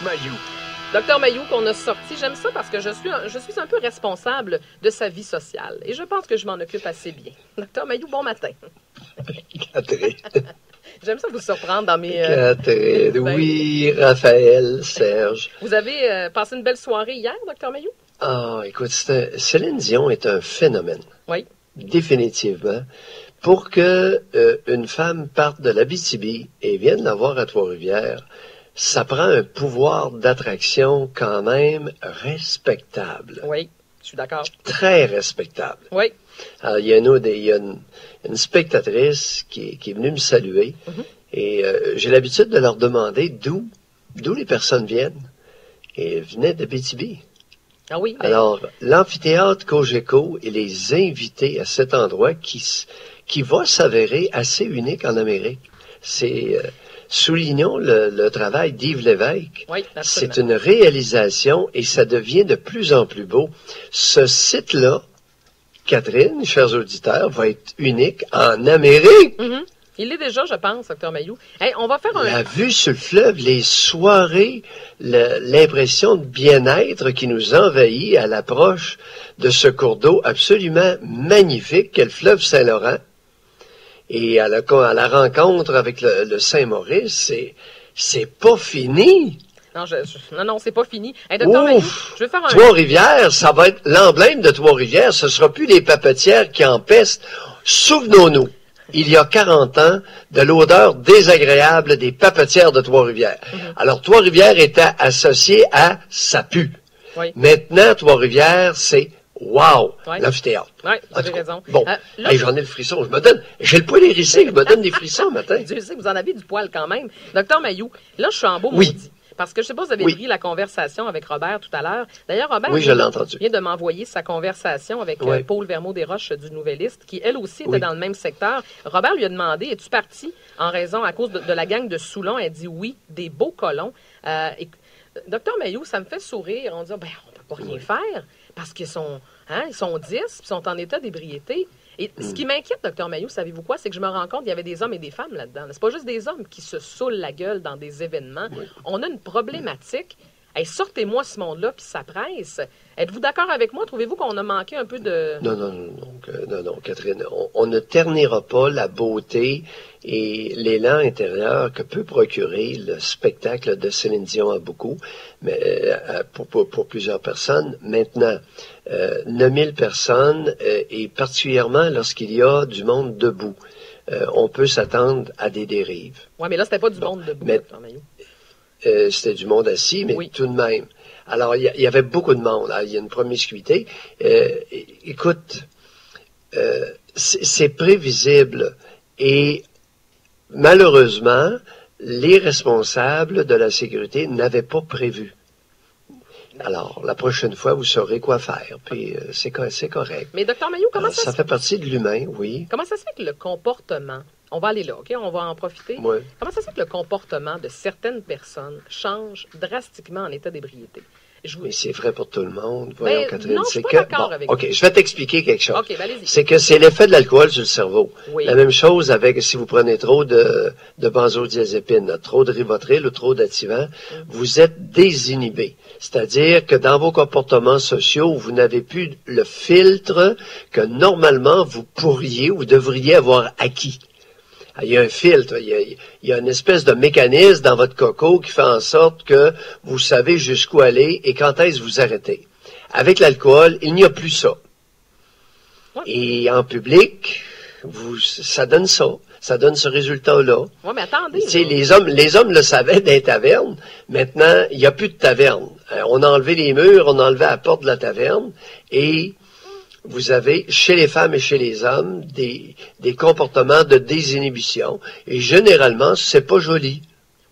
Mayou. Docteur Mayou qu'on a sorti, j'aime ça parce que je suis un peu responsable de sa vie sociale. Et je pense que je m'en occupe assez bien. Docteur Mayou, bon matin. Catherine. J'aime ça vous surprendre dans mes... Catherine, oui, Raphaël, Serge. Vous avez passé une belle soirée hier, Docteur Mayou? Ah, écoute, Céline Dion est un phénomène. Oui. Définitivement. Pour que une femme parte de l'Abitibi et vienne la voir à Trois-Rivières, ça prend un pouvoir d'attraction quand même respectable. Oui, je suis d'accord. Très respectable. Oui. Alors, il y a une spectatrice qui est venue me saluer et j'ai l'habitude de leur demander d'où les personnes viennent. Et elles venaient d'Abitibi. Ah oui. Mais... Alors, l'amphithéâtre Cogeco et les invités à cet endroit qui va s'avérer assez unique en Amérique. C'est... soulignons le travail d'Yves Lévesque. Oui, c'est une réalisation et ça devient de plus en plus beau. Ce site-là, Catherine, chers auditeurs, va être unique en Amérique. Mm-hmm. Il l'est déjà, je pense, Dr Mayou. Hey, on va faire La vue sur le fleuve, les soirées, l'impression de bien-être qui nous envahit à l'approche de ce cours d'eau absolument magnifique qu'est le fleuve Saint-Laurent. Et à la rencontre avec le Saint-Maurice, c'est pas fini. Non, c'est pas fini. Hey, Dr Mayou, je vais faire un... Trois-Rivières, ça va être l'emblème de Trois-Rivières. Ce sera plus les papetières qui empestent. Souvenons-nous, il y a 40 ans, de l'odeur désagréable des papetières de Trois-Rivières. Alors, Trois-Rivières était associé à ça pue. Oui. Maintenant, Trois-Rivières, c'est wow, l'amphithéâtre. Oui, vous avez raison. Bon, j'en ai le frisson. J'ai le poil hérissé, je me donne des frissons matin. Dieu sait que vous en avez du poil quand même. Docteur Mayou, là, je suis en beau maudit. Parce que je ne sais pas si vous avez pris la conversation avec Robert tout à l'heure. D'ailleurs, Robert je l'ai entendu. Vient de m'envoyer sa conversation avec Paul Vermeau-Desroches du Nouvelliste, qui, elle aussi, était dans le même secteur. Robert lui a demandé, es-tu parti à cause de la gang de Soulon? Elle dit oui, des beaux colons. Docteur Mayou, ça me fait sourire. On dit, on ne peut pas rien faire parce qu'ils sont, ils sont 10 puis ils sont en état d'ébriété. Et ce qui m'inquiète, Dr Mayou, savez-vous quoi? C'est que je me rends compte qu'il y avait des hommes et des femmes là-dedans. C'est pas juste des hommes qui se saoulent la gueule dans des événements. Oui. On a une problématique. Hey, sortez-moi ce monde-là, puis ça presse. Êtes-vous d'accord avec moi? Trouvez-vous qu'on a manqué un peu de... Non, Catherine. On ne ternira pas la beauté et l'élan intérieur que peut procurer le spectacle de Céline Dion à beaucoup, mais pour plusieurs personnes. Maintenant, 9000 personnes, et particulièrement lorsqu'il y a du monde debout, on peut s'attendre à des dérives. Oui, mais là, c'était pas du monde debout, Dr Mayou. C'était du monde assis, mais tout de même. Alors, il y avait beaucoup de monde. Il y a une promiscuité. Écoute, c'est prévisible. Et malheureusement, les responsables de la sécurité n'avaient pas prévu. Alors, la prochaine fois, vous saurez quoi faire. Puis, c'est correct. Mais, Dr Mayou, comment ça se fait? Ça fait partie de l'humain, oui. Comment ça se fait que le comportement... On va aller là, OK? On va en profiter. Oui. Comment ça se fait que le comportement de certaines personnes change drastiquement en état d'ébriété? Mais c'est vrai pour tout le monde. Voyons, Catherine. Non, je suis pas d'accord avec OK, je vais t'expliquer quelque chose. OK, allez-y. C'est que c'est l'effet de l'alcool sur le cerveau. Oui. La même chose avec si vous prenez trop de benzodiazépine, trop de Rivotril ou trop d'Ativan, vous êtes désinhibé. C'est-à-dire que dans vos comportements sociaux, vous n'avez plus le filtre que normalement vous pourriez ou devriez avoir acquis. Il y a un filtre, il y a une espèce de mécanisme dans votre coco qui fait en sorte que vous savez jusqu'où aller et quand est-ce que vous arrêtez. Avec l'alcool, il n'y a plus ça. Ouais. Et en public, ça donne ça. Ça donne ce résultat-là. Oui, mais attendez. Les hommes le savaient dans les tavernes. Maintenant, il n'y a plus de taverne. On a enlevé les murs, on a enlevé la porte de la taverne et... Vous avez, chez les femmes et chez les hommes, des comportements de désinhibition. Et généralement, c'est pas joli.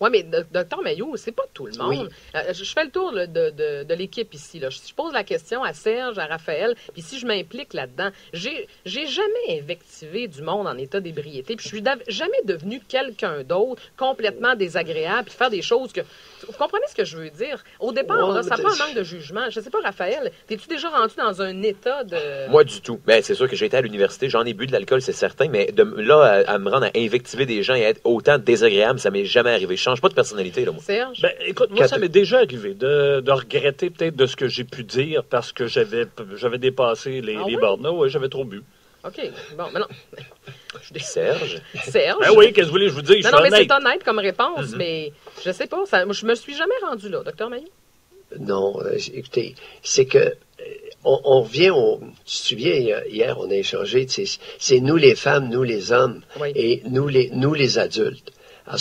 Oui, mais Dr Mayou, c'est pas tout le monde. Oui. Je fais le tour de l'équipe ici. Là. Je pose la question à Serge, à Raphaël, puis si je m'implique là-dedans, j'ai jamais invectivé du monde en état d'ébriété, puis je suis jamais devenu quelqu'un d'autre complètement désagréable, puis faire des choses que... Vous comprenez ce que je veux dire? Au départ, là, ça prend un manque de jugement. Je sais pas, Raphaël, t'es-tu déjà rendu dans un état de... Moi, du tout. Ben, c'est sûr que j'ai été à l'université, j'en ai bu de l'alcool, c'est certain, mais de là à me rendre à invectiver des gens et à être autant désagréable, ça m'est jamais arrivé. Je change pas de personnalité, là, moi. Serge? Ben, écoute, moi, ça m'est déjà arrivé de regretter peut-être de ce que j'ai pu dire parce que j'avais dépassé les bornes. Oui, j'avais trop bu. OK. Bon, mais non. Serge? Serge? Ben oui, qu'est-ce que vous voulez que je vous dise? Non, mais c'est honnête comme réponse, mais je sais pas. Je me suis jamais rendu là, Dr. Mailloux. Non, écoutez, c'est que on revient tu te souviens, hier, on a échangé, c'est nous les femmes, nous les hommes, et nous les adultes. Alors,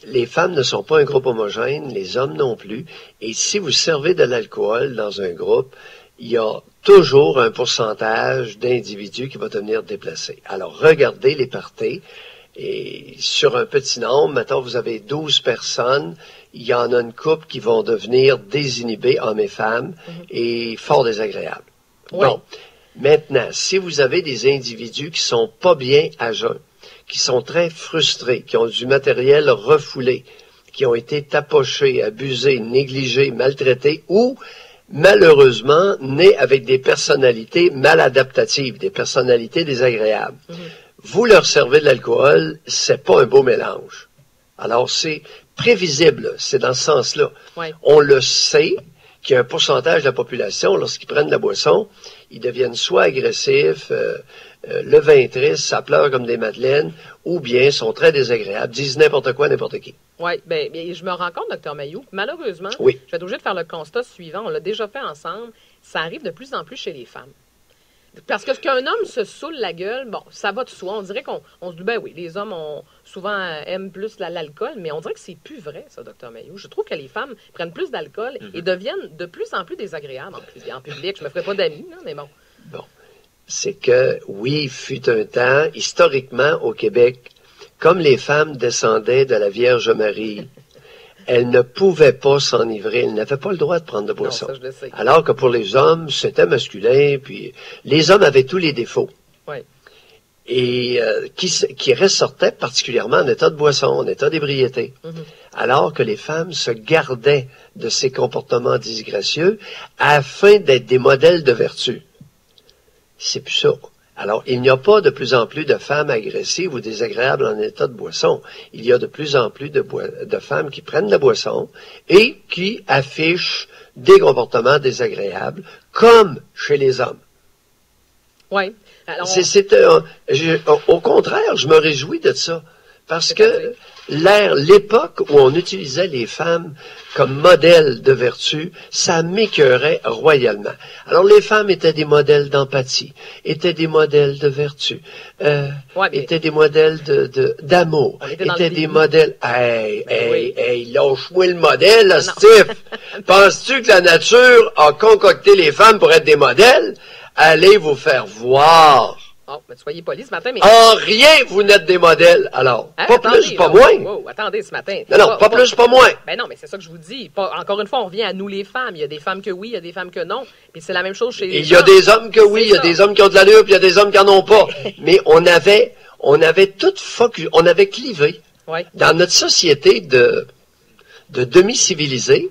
les femmes ne sont pas un groupe homogène, les hommes non plus, et si vous servez de l'alcool dans un groupe, il y a toujours un pourcentage d'individus qui va devenir déplacé. Alors, regardez les parties, et sur un petit nombre, maintenant vous avez 12 personnes, il y en a une couple qui vont devenir désinhibés, hommes et femmes, et fort désagréables. Oui. Bon, maintenant, si vous avez des individus qui sont pas bien à jeun, qui sont très frustrés, qui ont du matériel refoulé, qui ont été tapochés, abusés, négligés, maltraités, ou malheureusement nés avec des personnalités mal adaptatives, des personnalités désagréables. Vous leur servez de l'alcool, c'est pas un beau mélange. Alors, c'est prévisible, c'est dans ce sens-là. Oui. On le sait qu'il y a un pourcentage de la population, lorsqu'ils prennent la boisson, ils deviennent soit agressifs, le vin triste, ça pleure comme des madeleines, ou bien sont très désagréables, disent n'importe quoi, n'importe qui. Oui, bien, je me rends compte, Dr. Mailloux, malheureusement, je vais être obligé de faire le constat suivant, on l'a déjà fait ensemble, ça arrive de plus en plus chez les femmes. Parce que qu'un homme se saoule la gueule, bon, ça va de soi. On dirait qu'on se dit, ben oui, les hommes aiment plus l'alcool, mais on dirait que c'est plus vrai, ça, Dr. Mailloux. Je trouve que les femmes prennent plus d'alcool et deviennent de plus en plus désagréables en public. Je me ferai pas d'amis, là, mais bon. Bon. C'est que, oui, fut un temps, historiquement, au Québec, comme les femmes descendaient de la Vierge Marie, elles ne pouvaient pas s'enivrer, elles n'avaient pas le droit de prendre de boisson. Non, ça, je le sais. Alors que pour les hommes, c'était masculin, puis les hommes avaient tous les défauts. Oui. Et qui ressortaient particulièrement en état de boisson, en état d'ébriété. Alors que les femmes se gardaient de ces comportements disgracieux afin d'être des modèles de vertu. C'est plus ça. Alors, il n'y a pas de plus en plus de femmes agressives ou désagréables en état de boisson. Il y a de plus en plus de femmes qui prennent la boisson et qui affichent des comportements désagréables, comme chez les hommes. Oui. Alors, au contraire, je me réjouis de ça. Parce que l'époque où on utilisait les femmes comme modèles de vertu, ça m'écœurait royalement. Alors les femmes étaient des modèles d'empathie, étaient des modèles de vertu, étaient des modèles d'amour, étaient des modèles... Hey, lâche-moi le modèle, là, Steve! Penses-tu que la nature a concocté les femmes pour être des modèles? Allez vous faire voir! Oh, mais soyez polis ce matin, mais... En rien, vous n'êtes des modèles, alors. Hein, pas attendez, plus, pas moins. Wow, attendez, ce matin. Non, pas plus, pas moins. Ben non, mais c'est ça que je vous dis. Encore une fois, on revient à nous les femmes. Il y a des femmes que oui, il y a des femmes que non. Puis c'est la même chose chez les Il y a des hommes que oui, il y a des hommes qui ont de l'allure, puis il y a des hommes qui n'en ont pas. Mais on avait tout focus, on avait clivé. Ouais. Dans notre société de demi-civilisés,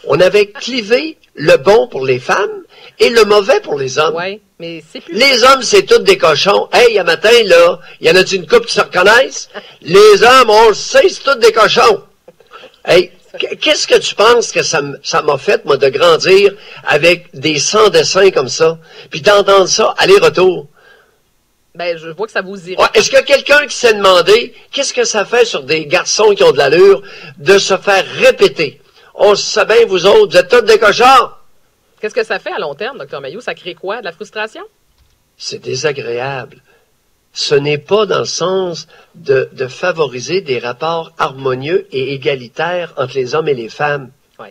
on avait clivé le bon pour les femmes et le mauvais pour les hommes. Oui, mais c'est plus... Les hommes, c'est tous des cochons. Hey, un matin, là, y en a-tu une couple qui se reconnaissent? Les hommes, on le sait, c'est tous des cochons. Hey, qu'est-ce que tu penses que ça m'a fait, moi, de grandir avec des sans-dessins comme ça, puis d'entendre ça aller-retour? Ben, je vois que ça vous irait. Ouais, est-ce qu'il y a quelqu'un qui s'est demandé qu'est-ce que ça fait sur des garçons qui ont de l'allure de se faire répéter? On sait bien, vous autres, vous êtes tous des cochons. Qu'est-ce que ça fait à long terme, Dr. Mailloux? Ça crée quoi? De la frustration? C'est désagréable. Ce n'est pas dans le sens de favoriser des rapports harmonieux et égalitaires entre les hommes et les femmes. Oui.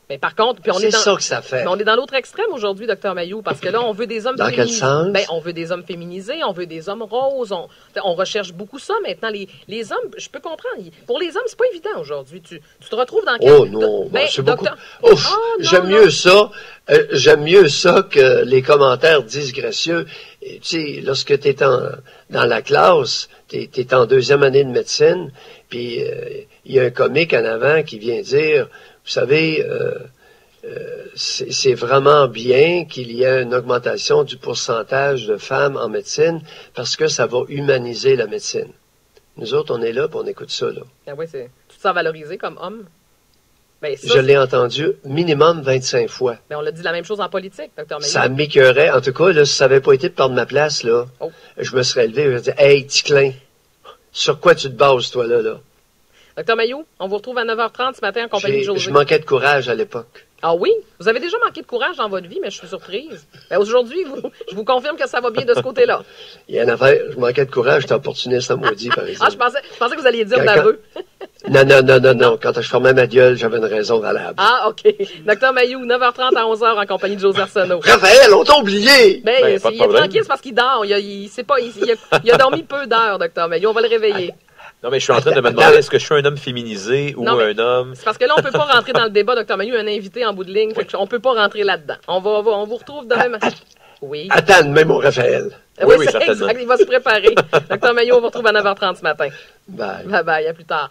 Mais par contre, puis c'est ça que ça fait. Mais on est dans l'autre extrême aujourd'hui, Dr. Mailloux, parce que là, on veut des hommes féminisés. Dans quel sens? Ben, on veut des hommes féminisés, on veut des hommes roses, on recherche beaucoup ça maintenant. Les hommes, je peux comprendre. Pour les hommes, c'est pas évident aujourd'hui. Tu te retrouves dans quel... Oh non, ben, c'est beaucoup. Ouf, j'aime mieux ça. J'aime mieux ça que les commentaires disgracieux. Tu sais, lorsque tu es dans la classe, tu es en 2e année de médecine, puis il y a un comique en avant qui vient dire, vous savez, c'est vraiment bien qu'il y ait une augmentation du pourcentage de femmes en médecine parce que ça va humaniser la médecine. Nous autres, on est là, puis on écoute ça, là. Ah oui, tu te sens valorisé comme homme? Ben, ça, Je l'ai entendu minimum 25 fois. Mais on l'a dit la même chose en politique, Dr. Mailloux. Ça m'écœurait. En tout cas, là, si ça n'avait pas été de prendre ma place, là, je me serais levé et je me dire, hey, Ticlin, sur quoi tu te bases, toi, là? Dr. Mailloux, on vous retrouve à 9h30 ce matin en compagnie de José. Je manquais de courage à l'époque. Ah oui? Vous avez déjà manqué de courage dans votre vie, mais je suis surprise. Ben, aujourd'hui, je vous confirme que ça va bien de ce côté-là. Il y a une affaire, je manquais de courage, j'étais opportuniste en maudit, par exemple. Je pensais que vous alliez dire d'aveu. Non. Quand je fermais ma gueule, j'avais une raison valable. Ah, OK. Dr. Mailloux, 9h30 à 11h en compagnie de José Arsenault. Raphaël, on t'a oublié! Ben, il est tranquille, c'est parce qu'il dort. Il a dormi peu d'heures, Dr. Mailloux. On va le réveiller. Non, mais je suis en train de me demander, est-ce que je suis un homme féminisé ou un homme... C'est parce que là, on peut pas rentrer dans le débat, Dr. Mailloux, un invité en bout de ligne. On peut pas rentrer là-dedans. On vous retrouve demain matin. Oui. Attends, même mon Raphaël. Oui, certainement. Exact, il va se préparer. Dr. Mailloux, on vous retrouve à 9h30 ce matin. Bye. Bye, à plus tard.